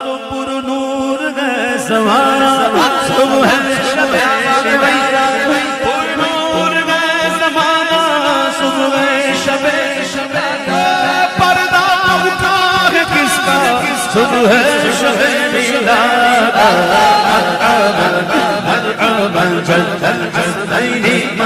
پر نور ہے زمانہ صبح شب پر نور ہے زمانہ صبح شب پردہ اٹھا ہے کس کا صبح شب مرحبا مرحبا جد الحسنین